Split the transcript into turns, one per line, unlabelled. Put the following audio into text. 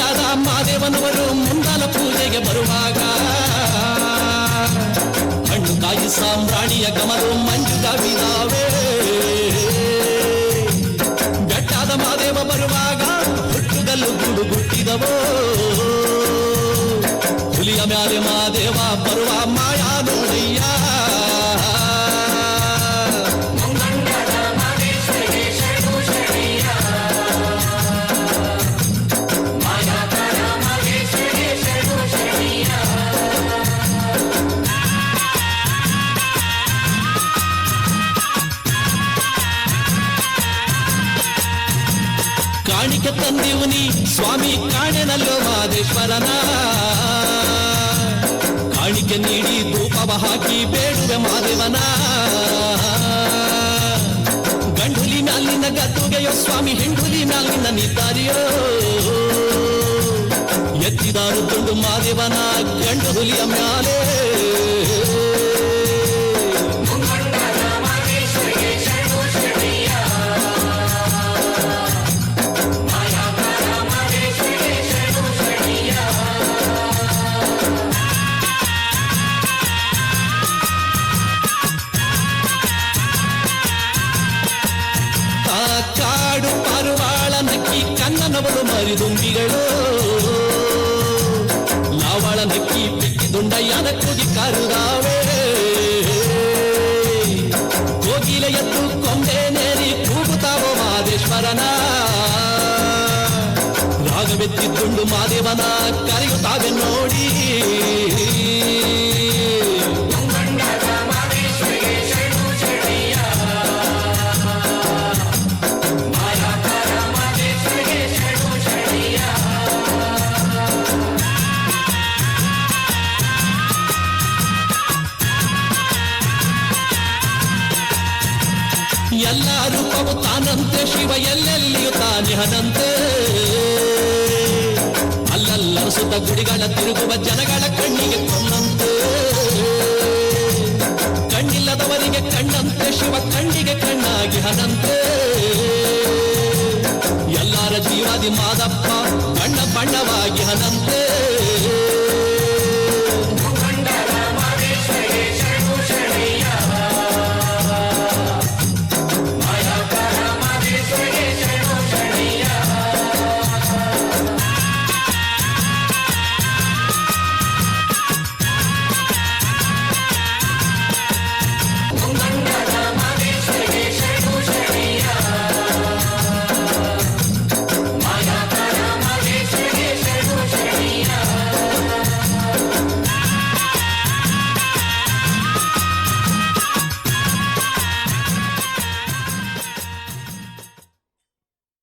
ಬೆಟ್ಟಾದ ಮಾದೇವನವರು ಮುಂದಾಲ ಪೂಜೆಗೆ ಬರುವಾಗ ಹಣ್ಣು ಕಾಯಿ ಸಾಂಬ್ರಾಣಿಯ ಗಮಲು ಮಂಜು ಕವಿದಾವೆ. ಬೆಟ್ಟಾದ ಮಾದೇವ ಬರುವಾಗ ಹುಟ್ಟುಗಲ್ಲು ಗುಡುಗುಟ್ಟಿದವೋ. ಹುಲಿಯ ಮ್ಯಾಲೆ ಮಾದೇವ ಬರುವ ಮಾಯಾ ನೋಡಯ್ಯ. ಕಾಣಿಕೆ ತಂದೆವು ನೀ ಸ್ವಾಮಿ ಕಾಣೆನಲ್ಲೋ ಮಾದೇಶ್ವರನ. ಕಾಣಿಕೆ ನೀಡಿ ಧೂಪವ ಹಾಕಿ ಬೇಡುವೆ ಮಾದೇವನ. ಗಂಡುಲಿ ಮ್ಯಾಲಿನ ಗದ್ದುಗೆಯೋ ಸ್ವಾಮಿ ಹೆಂಡುಲಿ ಮ್ಯಾಲಿನ ನಿದ್ದಾರಿಯೋ. ಎತ್ತಿದಾರು ತುಂಡು ಮಾದೇವನ ಗಂಡು ಹುಲಿಯ ಮ್ಯಾಲೆ. ಕಾಡು ಪಾರುವಾಳ ನಕ್ಕಿ ಕನ್ನನವಳು ಮರಿದುಂಬಿಗಳು. ಲಾವಾಳ ನಕ್ಕಿ ಬಿಕ್ಕಿ ದುಂಡಯ್ಯನ ಕೂಗಿ ಕರುದಾವೆ. ಕೋಗಿಲೆ ಎದ್ದು ಕೊಂಬೆ ನೇರಿ ಕೂಗುತ್ತಾವೋ ಮಾದೇಶ್ವರನ. ರಾಗವೆತ್ತಿದ್ದುಂಡು ಮಾದೇವನ ಕರೆಯುತ್ತಾವೆ ನೋಡಿ. ಎಲ್ಲ ರೂಪವು ತಾನಂತೆ ಶಿವ ಎಲ್ಲೆಲ್ಲಿಯೂ ತಾನಿಹನಂತೆ. ಅಲ್ಲಲ್ಲರಿಸುತ್ತ ಗುಡಿಗಳ ತಿರುಗುವ ಜನಗಳ ಕಣ್ಣಿಗೆ ಕೊನ್ನಂತೆ. ಕಣ್ಣಿಲ್ಲದವರಿಗೆ ಕಣ್ಣಂತೆ ಶಿವ ಕಣ್ಣಿಗೆ ಕಣ್ಣಾಗಿ ಹನಂತೆ. ಎಲ್ಲರ ಜೀವಾದಿ ಮಾದಪ್ಪ